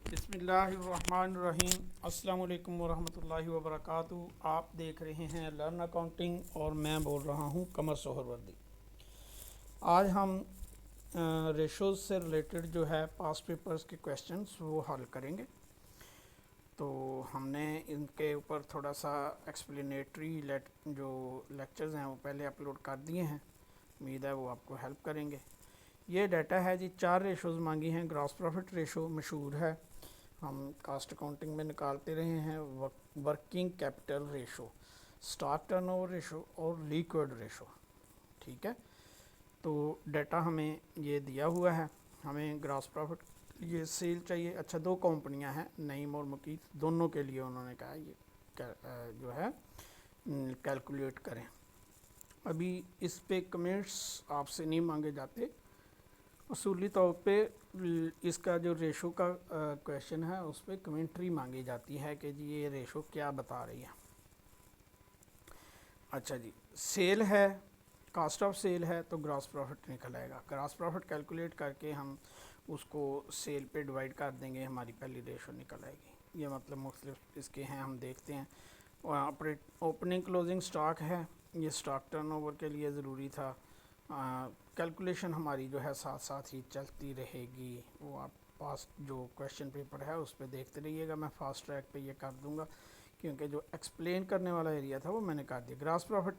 बिस्मिल्लाहिर्रहमानिर्रहीम। अस्सलाम वालेकुम वरहमतुल्लाहि वबरकातुहू। आप देख रहे हैं लर्न अकाउंटिंग और मैं बोल रहा हूँ कमर सोहरवर्दी। आज हम रेशोज़ से रिलेटेड जो है पास्ट पेपर्स के क्वेश्चंस वो हल करेंगे। तो हमने इनके ऊपर थोड़ा सा एक्सप्लेनेटरी जो लेक्चर्स हैं वो पहले अपलोड कर दिए हैं। उम्मीद है वो आपको हेल्प करेंगे। ये डाटा है जी, 4 रेशोज़ मांगी हैं। ग्रॉस प्रॉफिट रेशो मशहूर है, हम कास्ट अकाउंटिंग में निकालते रहे हैं। Working capital ratio, stock turnover ratio और लिक्विड रेशो। ठीक है, तो डाटा हमें ये दिया हुआ है। हमें ग्रॉस प्रॉफिट ये सेल चाहिए। अच्छा, 2 कंपनियां हैं, नईम और मुकीत, दोनों के लिए उन्होंने कहा ये जो है कैलकुलेट करें। अभी इस पे कमेंट्स आपसे नहीं मांगे जाते। असूली तौर पे इसका जो रेशो का क्वेश्चन है उस पर कमेंट्री मांगी जाती है कि जी ये रेशो क्या बता रही है। अच्छा जी, सेल है, कास्ट ऑफ सेल है तो ग्रॉस प्रॉफिट निकल आएगा। ग्रॉस प्रॉफिट कैलकुलेट करके हम उसको सेल पे डिवाइड कर देंगे, हमारी पहली रेशो निकल आएगी। ये मतलब मुख्तलिफ इसके हैं, हम देखते हैं। और ओपनिंग क्लोजिंग स्टॉक है, ये स्टॉक टर्नओवर के लिए ज़रूरी था। कैलकुलेशन हमारी जो है साथ साथ ही चलती रहेगी। वो आप पास्ट जो क्वेश्चन पेपर है उस पर देखते रहिएगा। मैं फास्ट ट्रैक पे ये कर दूंगा क्योंकि जो एक्सप्लेन करने वाला एरिया था वो मैंने कर दिया। ग्रॉस प्रॉफिट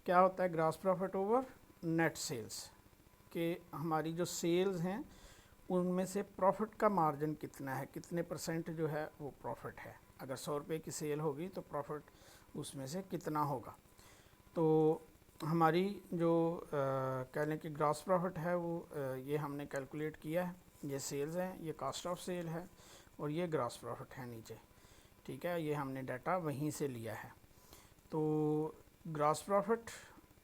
क्या होता है? Gross profit over net sales के हमारी जो सेल्स हैं उनमें से प्रॉफिट का मार्जिन कितना है, कितने परसेंट जो है वो प्रॉफिट है। अगर 100 रुपये की सेल होगी तो प्रॉफिट उसमें से कितना होगा। तो हमारी जो कह लें कि ग्रॉस प्रॉफिट है वो ये हमने कैलकुलेट किया है। ये सेल्स हैं, ये कॉस्ट ऑफ सेल है और ये ग्रॉस प्रॉफिट है नीचे। ठीक है, ये हमने डाटा वहीं से लिया है। तो ग्रॉस प्रॉफिट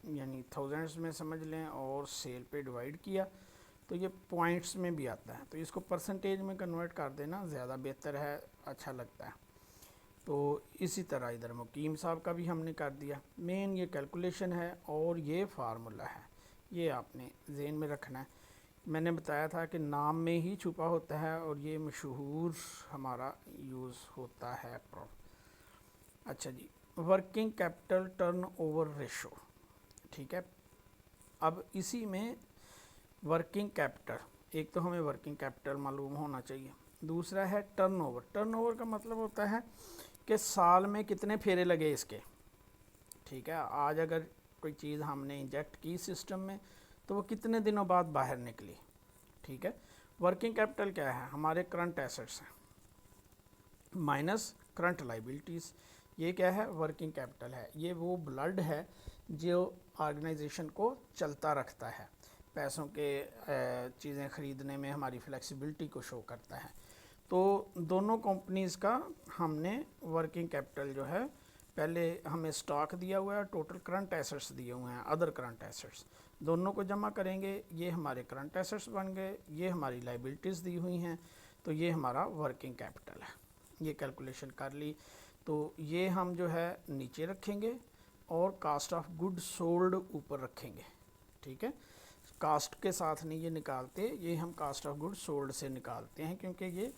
यानी थाउजेंड्स में समझ लें और सेल पे डिवाइड किया तो ये पॉइंट्स में भी आता है। तो इसको परसेंटेज में कन्वर्ट कर देना ज़्यादा बेहतर है, अच्छा लगता है। तो इसी तरह इधर मुकीम साहब का भी हमने कर दिया। मेन ये कैलकुलेशन है और ये फार्मूला है, ये आपने जहन में रखना है। मैंने बताया था कि नाम में ही छुपा होता है और ये मशहूर हमारा यूज़ होता है। अच्छा जी, working capital turnover ratio. ठीक है, अब इसी में वर्किंग कैपिटल, एक तो हमें वर्किंग कैपिटल मालूम होना चाहिए, दूसरा है टर्नओवर। टर्नओवर का मतलब होता है कि साल में कितने फेरे लगे इसके। ठीक है, आज अगर कोई चीज़ हमने इंजेक्ट की सिस्टम में तो वो कितने दिनों बाद बाहर निकली। ठीक है, वर्किंग कैपिटल क्या है? हमारे करंट एसेट्स हैं माइनस करंट लाइबिलिटीज़। ये क्या है? वर्किंग कैपिटल है। ये वो ब्लड है जो ऑर्गेनाइजेशन को चलता रखता है, पैसों के चीज़ें ख़रीदने में हमारी फ्लेक्सिबिलिटी को शो करता है। तो दोनों कंपनीज़ का हमने वर्किंग कैपिटल जो है, पहले हमें स्टॉक दिया हुआ है, टोटल करंट एसेट्स दिए हुए हैं, अदर करंट एसेट्स, दोनों को जमा करेंगे, ये हमारे करंट एसेट्स बन गए, ये हमारी लाइबिलिटीज़ दी हुई हैं, तो ये हमारा वर्किंग कैपिटल है। ये कैलकुलेशन कर ली। तो ये हम जो है नीचे रखेंगे और कास्ट ऑफ गुड सोल्ड ऊपर रखेंगे। ठीक है, कास्ट के साथ नहीं ये निकालते, ये हम कास्ट ऑफ गुड सोल्ड से निकालते हैं क्योंकि ये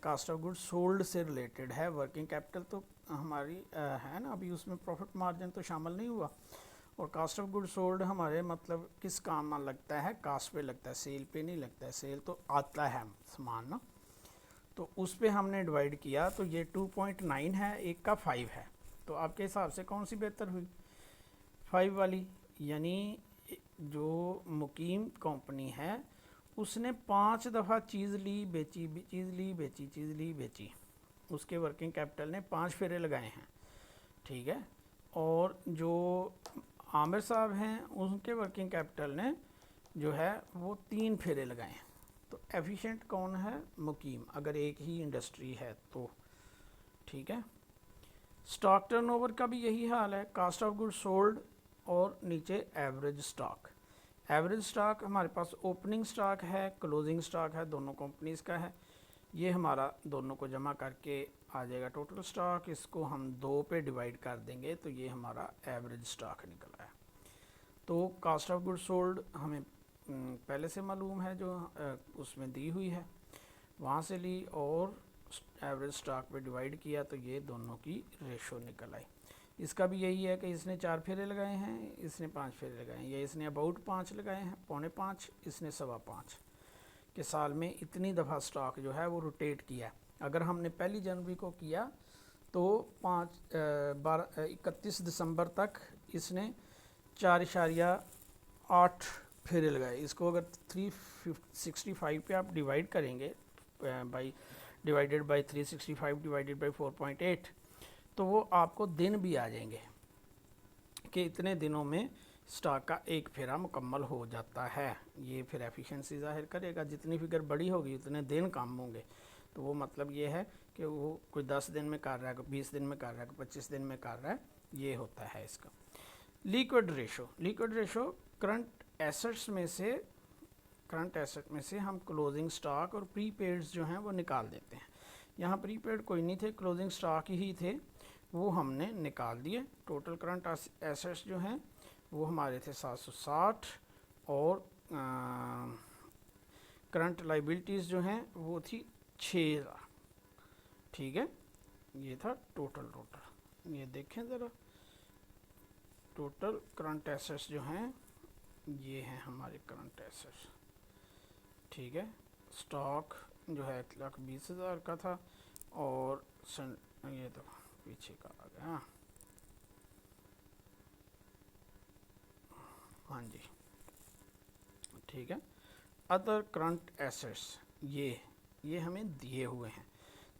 कास्ट ऑफ गुड सोल्ड से रिलेटेड है। वर्किंग कैपिटल तो हमारी है ना, अभी उसमें प्रॉफिट मार्जिन तो शामिल नहीं हुआ। और कास्ट ऑफ गुड सोल्ड हमारे मतलब किस काम में लगता है? कास्ट पे लगता है, सेल पे नहीं लगता है। सेल तो आता है सामान ना, तो उस पर हमने डिवाइड किया तो ये 2.9 है, एक का 5 है। तो आपके हिसाब से कौन सी बेहतर हुई? 5 वाली। यानी जो मुकीम कंपनी है उसने 5 दफ़ा चीज़ ली बेची, चीज़ ली बेची, चीज़ ली बेची, उसके वर्किंग कैपिटल ने 5 फेरे लगाए हैं। ठीक है, और जो आमिर साहब हैं उनके वर्किंग कैपिटल ने जो है वो 3 फेरे लगाए हैं। तो एफिशिएंट कौन है? मुकीम, अगर एक ही इंडस्ट्री है तो। ठीक है, स्टॉक टर्नओवर का भी यही हाल है, कास्ट ऑफ गुड सोल्ड और नीचे एवरेज स्टॉक। एवरेज स्टॉक हमारे पास ओपनिंग स्टॉक है, क्लोजिंग स्टॉक है, दोनों कंपनीज़ का है। ये हमारा दोनों को जमा करके आ जाएगा टोटल स्टॉक। इसको हम 2 पे डिवाइड कर देंगे तो ये हमारा एवरेज स्टॉक निकला है। तो कास्ट ऑफ गुड सोल्ड हमें पहले से मालूम है, जो उसमें दी हुई है। वहाँ से ली और एवरेज स्टॉक पे डिवाइड किया तो ये दोनों की रेशो निकल आई। इसका भी यही है कि इसने 4 फेरे लगाए हैं, इसने 5 फेरे लगाए हैं, या इसने अबाउट 5 लगाए हैं, 4.25, इसने 5.25 के साल में इतनी दफ़ा स्टॉक जो है वो रोटेट किया। अगर हमने 1 जनवरी को किया तो 31 दिसंबर तक इसने 4.8 फेरे लगाए। इसको अगर 365 पे आप डिवाइड करेंगे by divided by 365 divided by 4.8 तो वो आपको दिन भी आ जाएंगे कि इतने दिनों में स्टॉक का एक फेरा मुकम्मल हो जाता है। ये फिर एफिशिएंसी ज़ाहिर करेगा, जितनी फिगर बड़ी होगी उतने दिन कम होंगे। तो वो मतलब ये है कि वो कोई 10 दिन में कर रहा है, कोई 20 दिन में कर रहा है, कोई 25 दिन में कर रहा है, ये होता है इसका। लिक्विड रेशो करंट एसेट्स में से हम क्लोजिंग स्टॉक और प्रीपेड्स जो हैं वो निकाल देते हैं। यहाँ प्रीपेड कोई नहीं थे, क्लोजिंग स्टॉक ही थे, वो हमने निकाल दिए। टोटल करंट एसेट्स जो हैं वो हमारे थे 760 और करंट लाइबिलिटीज़ जो हैं वो थी 6000। ठीक है, ये था टोटल। ये देखें ज़रा, टोटल करंट एसेट्स जो हैं ये हैं हमारे करंट एसेट्स। ठीक है, स्टॉक जो है 1,20,000 का था और ये तो पीछे का आ गया। हाँ जी, ठीक है। अदर करंट एसेट्स ये हमें दिए हुए हैं,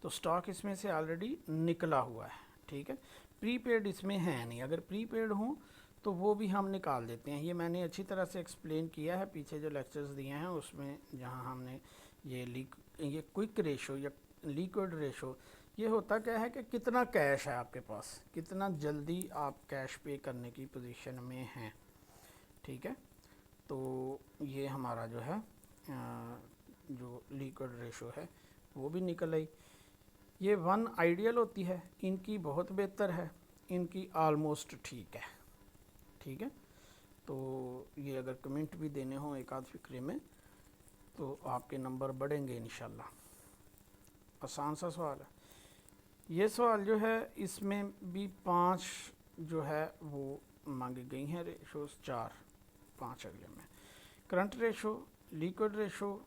तो स्टॉक इसमें से ऑलरेडी निकला हुआ है। ठीक है, प्रीपेड इसमें है नहीं, अगर प्रीपेड हो तो वो भी हम निकाल देते हैं। ये मैंने अच्छी तरह से एक्सप्लेन किया है पीछे जो लेक्चर्स दिए हैं उसमें, जहाँ हमने ये क्विक रेशो या लिक्विड रेशो, ये होता क्या है कि कितना कैश है आपके पास, कितना जल्दी आप कैश पे करने की पोजीशन में हैं। ठीक है, तो ये हमारा जो है जो लिक्विड रेशो है वो भी निकल आई। ये 1 आइडियल होती है, इनकी बहुत बेहतर है, इनकी आलमोस्ट ठीक है। ठीक है, तो ये अगर कमेंट भी देने हों एक आध फिक्रे में तो आपके नंबर बढ़ेंगे इंशाल्लाह। आसान सा सवाल है ये सवाल जो है, इसमें भी 5 जो है वो मांगी गई हैं रेशोज़, 4-5 अगले में। Current ratio, liquid ratio,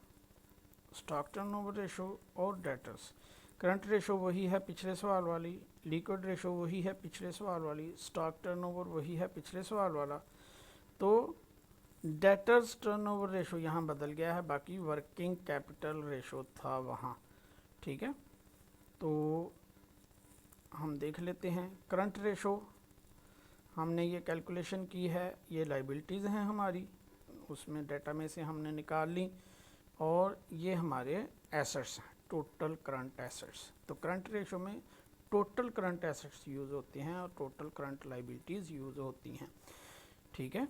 stock turnover ratio और डेटर्स। करंट रेशो वही है पिछले सवाल वाली, लिक्विड रेशो वही है पिछले सवाल वाली, स्टॉक टर्नओवर वही है पिछले सवाल वाला। तो डेटर्स टर्नओवर रेशो यहाँ बदल गया है, बाकी वर्किंग कैपिटल रेशो था वहाँ। ठीक है, तो हम देख लेते हैं। करंट रेशो हमने ये कैलकुलेशन की है, ये लाइबिलिटीज़ हैं हमारी, उसमें डेटा में से हमने निकाल ली, और ये हमारे एसेट्स हैं, टोटल करंट एसेट्स। तो करंट रेशो में टोटल करंट एसेट्स यूज़ होते हैं और टोटल करंट लाइबिलिटीज़ यूज़ होती हैं। ठीक है,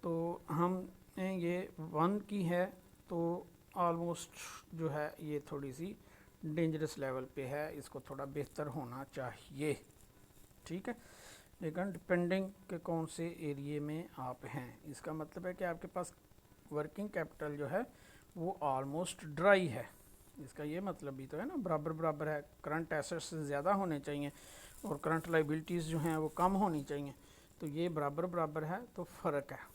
तो हम ये 1 की है तो ऑलमोस्ट जो है ये थोड़ी सी डेंजरस लेवल पे है, इसको थोड़ा बेहतर होना चाहिए। ठीक है, लेकिन डिपेंडिंग के कौन से एरिए में आप हैं, इसका मतलब है कि आपके पास वर्किंग कैपिटल जो है वो ऑलमोस्ट ड्राई है। इसका ये मतलब भी तो है ना, बराबर बराबर है, करंट एसेट्स से ज़्यादा होने चाहिए और करंट लाइबिलिटीज़ जो हैं वो कम होनी चाहिए, तो ये बराबर बराबर है, तो फ़र्क है।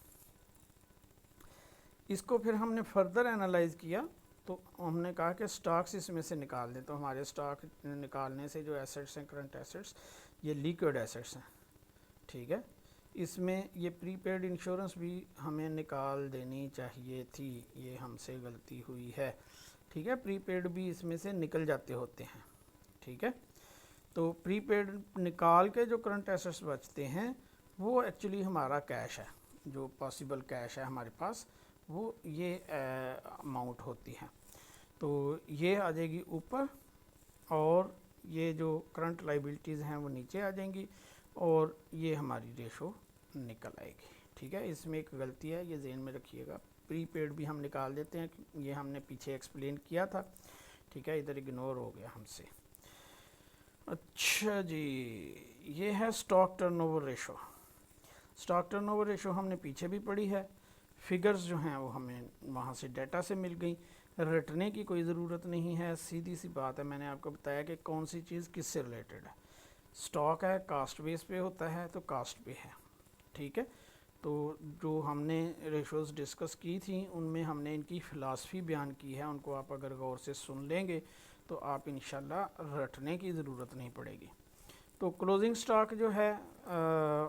इसको फिर हमने फर्दर एनालाइज किया तो हमने कहा कि स्टॉक्स इसमें से निकाल दें, तो हमारे स्टॉक निकालने से जो एसेट्स हैं करंट एसेट्स, ये लिक्विड एसेट्स हैं। ठीक है, इसमें ये प्रीपेड इंश्योरेंस भी हमें निकाल देनी चाहिए थी, ये हमसे गलती हुई है। ठीक है, प्रीपेड भी इसमें से निकल जाते होते हैं। ठीक है, तो प्रीपेड निकाल के जो करंट एसेट्स बचते हैं वो एक्चुअली हमारा कैश है, जो पॉसिबल कैश है हमारे पास, वो ये अमाउंट होती है। तो ये आ जाएगी ऊपर और ये जो करंट लाइबिलिटीज़ हैं वो नीचे आ जाएंगी और ये हमारी रेशो निकल आएगी। ठीक है, इसमें एक गलती है, ये ज़हन में रखिएगा। प्रीपेड भी हम निकाल देते हैं, ये हमने पीछे एक्सप्लेन किया था। ठीक है, इधर इग्नोर हो गया हमसे। अच्छा जी, ये है stock turnover ratio. Stock turnover ratio हमने पीछे भी पढ़ी है, फिगर्स जो हैं वो हमें वहाँ से डाटा से मिल गई। रटने की कोई ज़रूरत नहीं है, सीधी सी बात है। मैंने आपको बताया कि कौन सी चीज़ किससे रिलेटेड है। स्टॉक है, कास्ट बेस पे होता है तो कास्ट पे है, ठीक है। तो जो हमने रेशोज़ डिस्कस की थी उनमें हमने इनकी फ़िलासफ़ी बयान की है, उनको आप अगर गौर से सुन लेंगे तो आप इंशाल्लाह रटने की ज़रूरत नहीं पड़ेगी। तो क्लोजिंग स्टॉक जो है,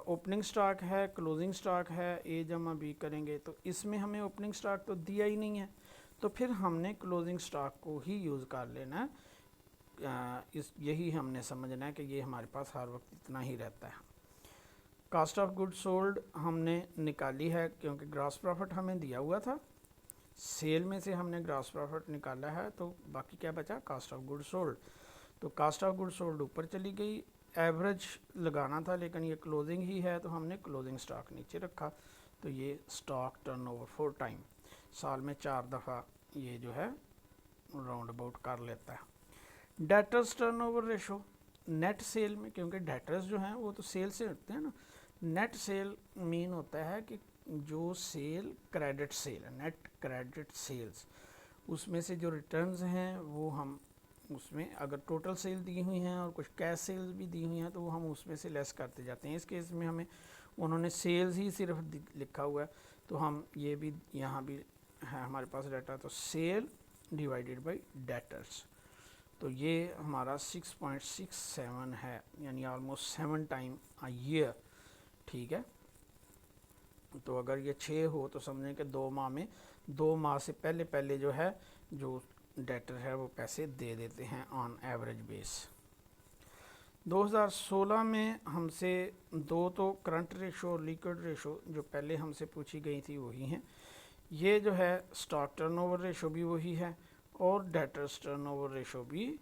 ओपनिंग स्टॉक है, क्लोजिंग स्टॉक है, ए जमा बी करेंगे तो इसमें हमें ओपनिंग स्टॉक तो दिया ही नहीं है, तो फिर हमने क्लोजिंग स्टॉक को ही यूज़ कर लेना है। इस यही हमने समझना है कि ये हमारे पास हर वक्त इतना ही रहता है। कास्ट ऑफ गुड सोल्ड हमने निकाली है क्योंकि ग्रॉस प्रॉफिट हमें दिया हुआ था, सेल में से हमने ग्रॉस प्रॉफिट निकाला है, तो बाकी क्या बचा, कास्ट ऑफ गुड सोल्ड। तो कास्ट ऑफ गुड सोल्ड ऊपर चली गई, एवरेज लगाना था लेकिन ये क्लोजिंग ही है तो हमने क्लोजिंग स्टॉक नीचे रखा। तो ये स्टॉक टर्नओवर 4 टाइम, साल में 4 दफ़ा ये जो है राउंड अबाउट कर लेता है। Debtors turnover ratio, net cell में, क्योंकि डेटर्स जो हैं वो तो सेल से हटते हैं ना, नेट सेल मीन होता है कि जो सेल क्रेडिट सेल है, नेट क्रेडिट सेल्स, उसमें से जो रिटर्न्स हैं वो हम उसमें अगर टोटल सेल दी हुई हैं और कुछ कैश सेल्स भी दी हुई हैं तो वो हम उसमें से लेस करते जाते हैं। इस केस में हमें उन्होंने सेल्स ही सिर्फ लिखा हुआ है, तो हम ये भी यहाँ भी है हमारे पास डाटा, तो सेल डिवाइडेड बाय डेटर्स, तो ये हमारा 6.67 है, यानी ऑलमोस्ट 7 टाइम अ ईयर, ठीक है। तो अगर ये 6 हो तो समझें कि 2 माह में, 2 माह से पहले पहले जो है जो डेटर है वो पैसे दे देते हैं ऑन एवरेज बेस। 2016 में हमसे दो तो करंट रेशो और लिक्विड रेशो जो पहले हमसे पूछी गई थी वही हैं। ये जो है स्टॉक टर्नओवर रेशो भी वही है और डेटर्स टर्नओवर रेशो भी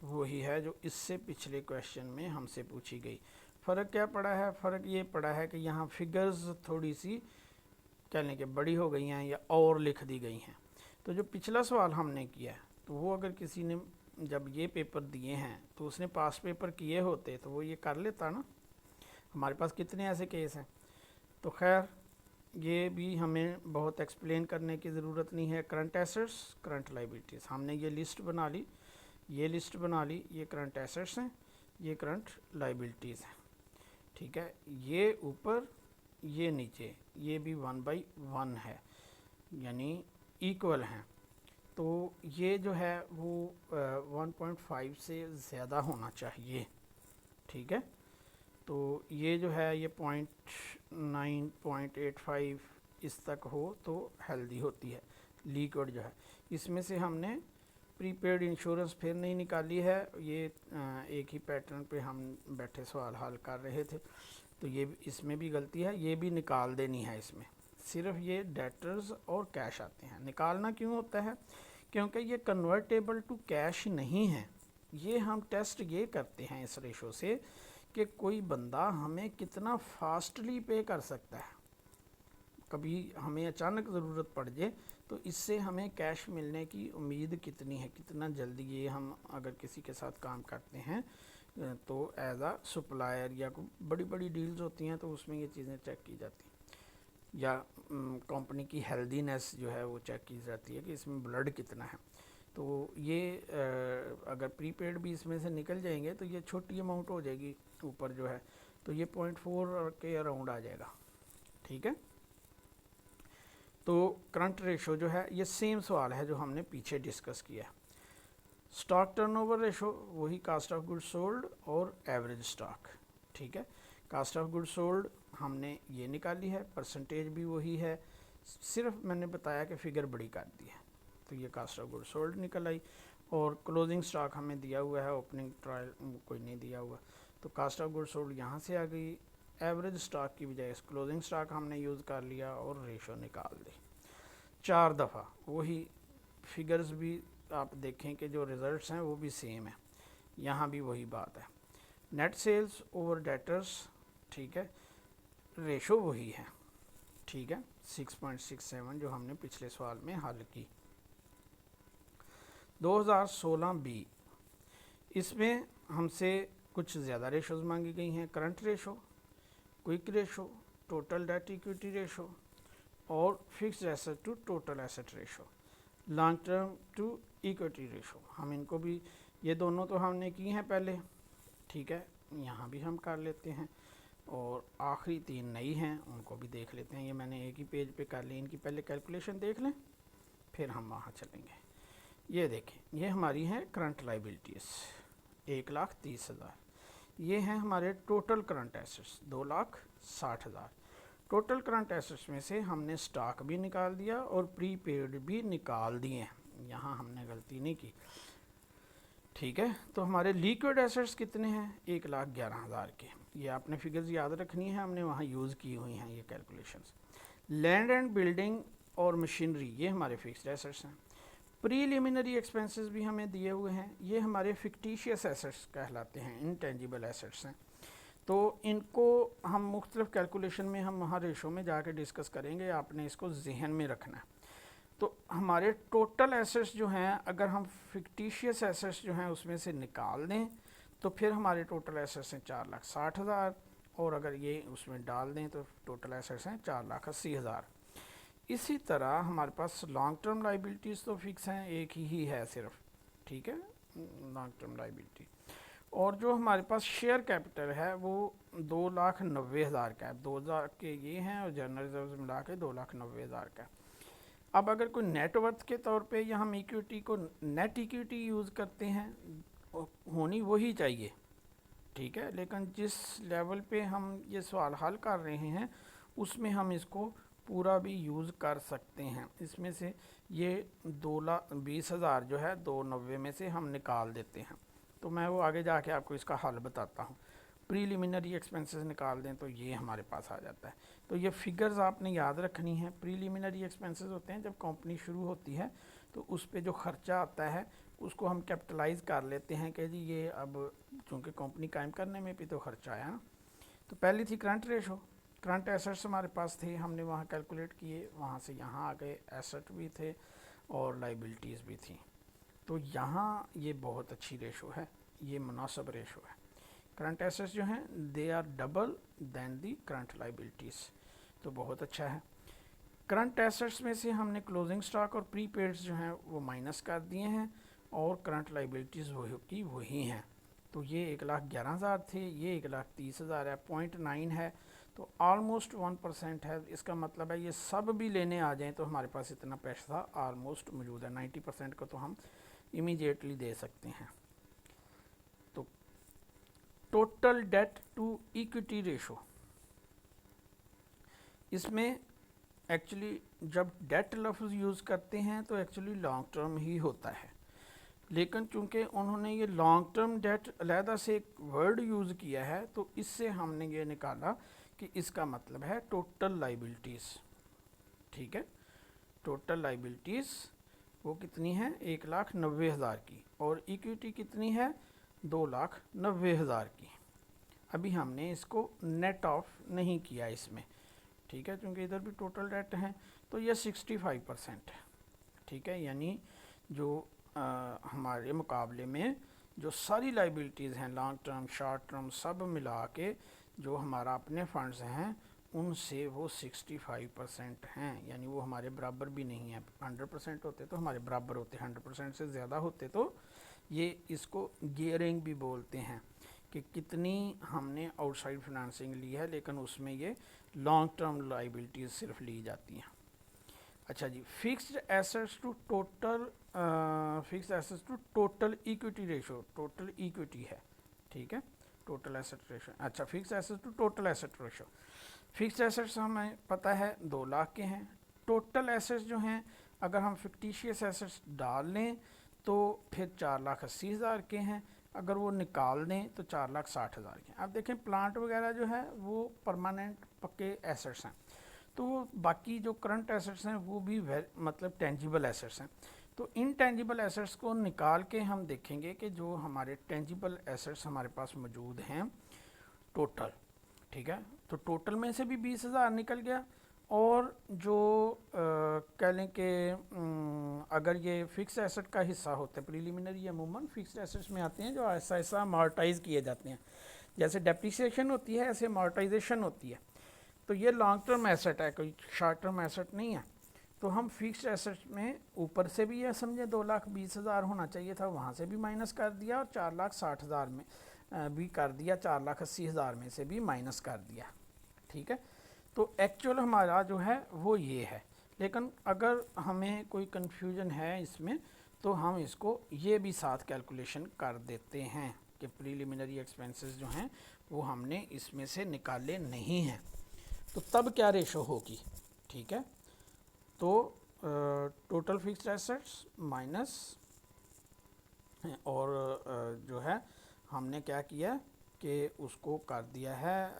वही है जो इससे पिछले क्वेश्चन में हमसे पूछी गई। फ़र्क क्या पड़ा है, फ़र्क ये पड़ा है कि यहाँ फिगर्स थोड़ी सी कह लें कि बड़ी हो गई हैं या और लिख दी गई हैं। तो जो पिछला सवाल हमने किया है तो वो अगर किसी ने जब ये पेपर दिए हैं तो उसने पास पेपर किए होते तो वो ये कर लेता ना। हमारे पास कितने ऐसे केस हैं। तो खैर ये भी हमें बहुत एक्सप्लेन करने की ज़रूरत नहीं है। करंट एसेट्स, करंट लाइबिलिटीज़, हमने ये लिस्ट बना ली, ये लिस्ट बना ली, ये करंट एसेट्स हैं, ये करंट लाइबिलिटीज़ हैं, ठीक है। ये ऊपर ये नीचे, ये भी 1/1 है यानी इक्वल हैं। तो ये जो है वो 1.5 से ज़्यादा होना चाहिए, ठीक है। तो ये जो है ये 0.9 0.85 इस तक हो तो हेल्दी होती है। लिक्विड जो है इसमें से हमने प्रीपेड इंश्योरेंस फिर नहीं निकाली है, ये एक ही पैटर्न पे हम बैठे सवाल हल कर रहे थे, तो ये इसमें भी गलती है, ये भी निकाल देनी है। इसमें सिर्फ ये डेटर्स और कैश आते हैं। निकालना क्यों होता है, क्योंकि ये कन्वर्टेबल टू कैश नहीं है। ये हम टेस्ट ये करते हैं इस रेशो से कि कोई बंदा हमें कितना फास्टली पे कर सकता है। कभी हमें अचानक ज़रूरत पड़ जाए तो इससे हमें कैश मिलने की उम्मीद कितनी है, कितना जल्दी ये हम अगर किसी के साथ काम करते हैं तो एज आ सप्लायर या बड़ी बड़ी डील्स होती हैं तो उसमें ये चीज़ें चेक की जाती हैं, या कंपनी की हेल्दीनेस जो है वो चेक की जाती है कि इसमें ब्लड कितना है। तो ये अगर प्रीपेड भी इसमें से निकल जाएंगे तो ये छोटी अमाउंट हो जाएगी ऊपर जो है, तो ये 0.4 के अराउंड आ जाएगा, ठीक है। तो करंट रेशो जो है ये सेम सवाल है जो हमने पीछे डिस्कस किया है। स्टॉक टर्नओवर रेशो वही कास्ट ऑफ गुड्स सोल्ड और एवरेज स्टॉक, ठीक है। कास्ट ऑफ गुड्स सोल्ड हमने ये निकाली है, परसेंटेज भी वही है, सिर्फ मैंने बताया कि फिगर बड़ी कर दी है, तो ये कास्ट ऑफ गुड्स सोल्ड निकल आई। और क्लोजिंग स्टॉक हमें दिया हुआ है, ओपनिंग ट्रायल कोई नहीं दिया हुआ, तो कास्ट ऑफ गुड्स सोल्ड यहाँ से आ गई। एवरेज स्टॉक की बजाय क्लोजिंग स्टॉक हमने यूज़ कर लिया और रेशो निकाल दी 4 दफ़ा। वही फिगर्स भी आप देखें कि जो रिज़ल्ट्स हैं वो भी सेम है, यहाँ भी वही बात है। नेट सेल्स ओवर डेटर्स, ठीक है, रेशो वही है, ठीक है, 6.67 जो हमने पिछले सवाल में हल की। 2016 बी, इसमें हमसे कुछ ज़्यादा रेशोज़ मांगी गई हैं। Current ratio, quick ratio, total debt equity ratio और fixed asset to total asset ratio. Long term to equity ratio, हम इनको भी, ये दोनों तो हमने की हैं पहले, ठीक है, यहाँ भी हम कर लेते हैं, और आखिरी 3 नई हैं उनको भी देख लेते हैं। ये मैंने एक ही पेज पे कर ली, इनकी पहले कैलकुलेशन देख लें फिर हम वहाँ चलेंगे। ये देखें, ये हमारी हैं करंट लाइबिलिटीज़ 1,30,000, ये हैं हमारे total current assets 2,60,000। Total current assets में से हमने स्टॉक भी निकाल दिया और प्रीपेड भी निकाल दिए हैं, यहाँ हमने गलती नहीं की, ठीक है। तो हमारे लिक्विड एसेट्स कितने हैं, 1,11,000 के, ये आपने फिगर्स याद रखनी है, हमने वहाँ यूज़ की हुई हैं ये कैलकुलेशंस। लैंड एंड बिल्डिंग और मशीनरी, ये हमारे फिक्स्ड एसेट्स हैं। प्रीलिमिनरी एक्सपेंसेस भी हमें दिए हुए हैं, ये हमारे फिक्टिशियस एसेट्स कहलाते हैं, इनटेंजिबल एसेट्स हैं। तो इनको हम मुख्तलिफ कैलकुलेशन में हम वहाँ रेशो में जाके डिस्कस करेंगे, आपने इसको जहन में रखना है। तो हमारे टोटल एसेट्स जो हैं, अगर हम फिक्टिशियस एसेट्स जो हैं उसमें से निकाल दें तो फिर हमारे टोटल एसेट्स हैं 4,60,000, और अगर ये उसमें डाल दें तो टोटल एसेट्स हैं 4,80,000। इसी तरह हमारे पास लॉन्ग टर्म लाइबिलिटीज़ तो फिक्स हैं, एक ही है सिर्फ, ठीक है, लॉन्ग टर्म लाइबिलिटी। और जो हमारे पास शेयर कैपिटल है वो 2,90,000 का है, 2,000 के ये हैं और जनरल रिजर्व मिला के 2,90,000 का है। अब अगर कोई नेटवर्थ के तौर पे या हम इक्विटी को नेट इक्विटी यूज़ करते हैं, होनी वही चाहिए, ठीक है, लेकिन जिस लेवल पे हम ये सवाल हल कर रहे हैं उसमें हम इसको पूरा भी यूज़ कर सकते हैं। इसमें से ये 2,20,000 जो है 290 में से हम निकाल देते हैं, तो मैं वो आगे जाके आपको इसका हल बताता हूँ। प्रीलिमिनरी एक्सपेंसेस निकाल दें तो ये हमारे पास आ जाता है। तो ये फिगर्स आपने याद रखनी है। प्रीलिमिनरी एक्सपेंसेस होते हैं जब कंपनी शुरू होती है तो उस पे जो खर्चा आता है उसको हम कैपिटलाइज कर लेते हैं कि जी ये अब चूँकि कंपनी कायम करने में भी तो खर्चा आया ना। तो पहली थी करंट रेशो, करंट एसेट्स हमारे पास थे, हमने वहाँ कैलकुलेट किए, वहाँ से यहाँ आ गए, एसेट भी थे और लाइबिलिटीज़ भी थी। तो यहाँ ये बहुत अच्छी रेशो है, ये मुनासिब रेशो है। करंट एसेट्स जो हैं they are double than the current liabilities, तो बहुत अच्छा है। करंट एसेट्स में से हमने क्लोजिंग स्टॉक और प्रीपेड्स जो हैं वो माइनस कर दिए हैं और करंट लाइबिलिटीज़ वही की वही हैं। तो ये 1,11,000 थे, ये 1,30,000 है, 0.9 है, तो ऑलमोस्ट 1% है। इसका मतलब है ये सब भी लेने आ जाएं तो हमारे पास इतना पैसा ऑलमोस्ट मौजूद है, 90% को तो हम इमीडिएटली दे सकते हैं। तो total debt to equity ratio, इसमें एक्चुअली जब डेट लफ्ज़ यूज़ करते हैं तो एक्चुअली लॉन्ग टर्म ही होता है, लेकिन चूंकि उन्होंने ये लॉन्ग टर्म डेट अलहदा से एक वर्ड यूज़ किया है तो इससे हमने ये निकाला कि इसका मतलब है टोटल लाइबिलिटीज़, ठीक है। टोटल लाइबिलिटीज़ वो कितनी है, 1,90,000 की, और इक्विटी कितनी है, 2,90,000 की। अभी हमने इसको नेट ऑफ नहीं किया इसमें, ठीक है, क्योंकि इधर भी टोटल डेट है, तो ये 65% है, ठीक है। यानी जो हमारे मुकाबले में जो सारी लाइबिलिटीज़ हैं लॉन्ग टर्म शॉर्ट टर्म सब मिला के जो हमारा अपने फंड्स हैं उनसे वो 65% हैं, यानी वो हमारे बराबर भी नहीं है। 100% होते तो हमारे बराबर होते, 100% से ज़्यादा होते तो ये इसको गियरिंग भी बोलते हैं कि कितनी हमने आउटसाइड फाइनेंसिंग ली है लेकिन उसमें ये लॉन्ग टर्म लाइबिलिटीज़ सिर्फ ली जाती हैं। अच्छा जी, fixed assets to total equity ratio, total equity है, ठीक है, टोटल एसेट रेशो। अच्छा, fixed assets to total asset ratio, fixed assets हमें पता है 2 लाख के हैं। टोटल एसेट्स जो हैं अगर हम फिक्टिशियस एसेट्स डाल लें तो फिर 4,80,000 के हैं, अगर वो निकाल दें तो 4,60,000 के। अब देखें प्लांट वगैरह जो है वो परमानेंट पक्के एसेट्स हैं, तो बाकी जो करंट एसेट्स हैं वो भी मतलब टेंजिबल एसेट्स हैं। तो इन टेंजिबल एसेट्स को निकाल के हम देखेंगे कि जो हमारे टेंजिबल एसेट्स हमारे पास मौजूद हैं टोटल, ठीक है, तो टोटल में से भी 20,000 निकल गया, और जो कह लें कि अगर ये फिक्स एसेट का हिस्सा होता है, प्रीलिमिनरी अमूमन फिक्स एसेट्स में आते हैं जो ऐसा ऐसा अमॉर्टाइज़ किए जाते हैं, जैसे डेप्रिसिएशन होती है ऐसे अमॉर्टाइजेशन होती है। तो ये लॉन्ग टर्म एसेट है, कोई शॉर्ट टर्म एसेट नहीं है। तो हम फिक्स्ड एसेट्स में ऊपर से भी यह समझे 2,20,000 होना चाहिए था, वहाँ से भी माइनस कर दिया, और 4,60,000 में भी कर दिया, 4,80,000 में से भी माइनस कर दिया। ठीक है, तो एक्चुअल हमारा जो है वो ये है। लेकिन अगर हमें कोई कन्फ्यूजन है इसमें तो हम इसको ये भी साथ कैलकुलेशन कर देते हैं कि प्रीलिमिनरी एक्सपेंसेस जो हैं वो हमने इसमें से निकाले नहीं हैं, तो तब क्या रेशो होगी। ठीक है, तो टोटल फिक्स्ड एसेट्स माइनस, और जो है हमने क्या किया कि उसको कर दिया है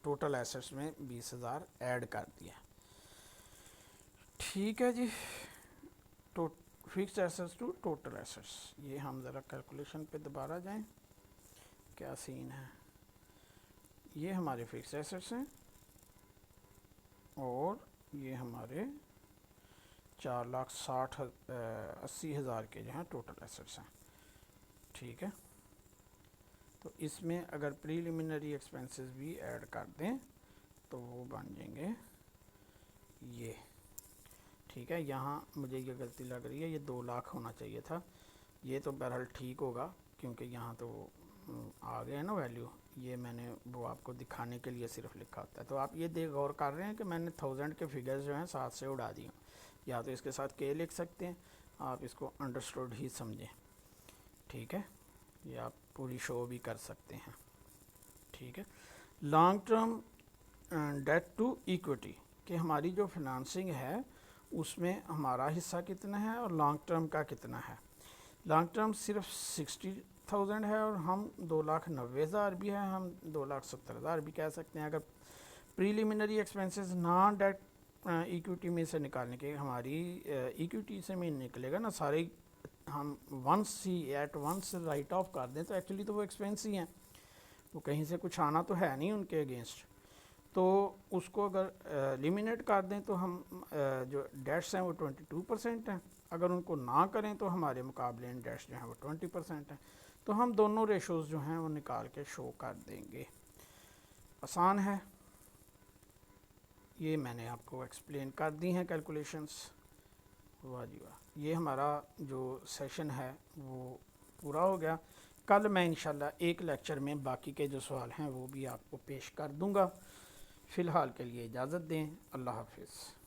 टोटल एसेट्स में 20,000 ऐड कर दिया। ठीक है जी, तो fixed assets to total assets, ये हम ज़रा कैलकुलेशन पे दोबारा जाएं, क्या सीन है। ये हमारे फिक्स्ड एसेट्स हैं और ये हमारे 4,80,000 के जो हैं टोटल एसेट्स हैं। ठीक है, तो इसमें अगर प्रीलिमिनरी एक्सपेंसेस भी ऐड कर दें तो वो बन जाएंगे ये। ठीक है, यहाँ मुझे ये गलती लग रही है, ये 2 लाख होना चाहिए था, ये तो बहरहाल ठीक होगा क्योंकि यहाँ तो आ गए ना वैल्यू, ये मैंने वो आपको दिखाने के लिए सिर्फ लिखा होता है। तो आप ये देख गौर कर रहे हैं कि मैंने 1000 के फिगर्स जो हैं 7 से उड़ा दिए, या तो इसके साथ के लिख सकते हैं, आप इसको अंडरस्टूड ही समझें। ठीक है, ये आप पूरी शो भी कर सकते हैं। ठीक है, long term debt to equity, कि हमारी जो फाइनेंसिंग है उसमें हमारा हिस्सा कितना है और लॉन्ग टर्म का कितना है। लॉन्ग टर्म सिर्फ 60,000 है और हम 2,90,000 भी है, हम 2,70,000 भी कह सकते हैं। अगर preliminary expenses non debt equity में से निकालने के, हमारी इक्विटी से में निकलेगा ना सारे, हम वंस ही एट वंस राइट ऑफ कर दें तो एक्चुअली तो वो एक्सपेंस ही हैं, वो कहीं से कुछ आना तो है नहीं उनके अगेंस्ट। तो उसको अगर एलिमिनेट कर दें तो हम जो डेट्स हैं वो 22% हैं, अगर उनको ना करें तो हमारे मुकाबले इन डेट्स जो हैं वो 20% हैं। तो हम दोनों रेशोज़ जो हैं वो निकाल के शो कर देंगे। आसान है, ये मैंने आपको एक्सप्लेन कर दी हैं कैलकुलेशंस। वाह जी वाह, ये हमारा जो सेशन है वो पूरा हो गया। कल मैं इंशाल्लाह एक लेक्चर में बाकी के जो सवाल हैं वो भी आपको पेश कर दूंगा। फ़िलहाल के लिए इजाज़त दें, अल्लाह हाफिज़।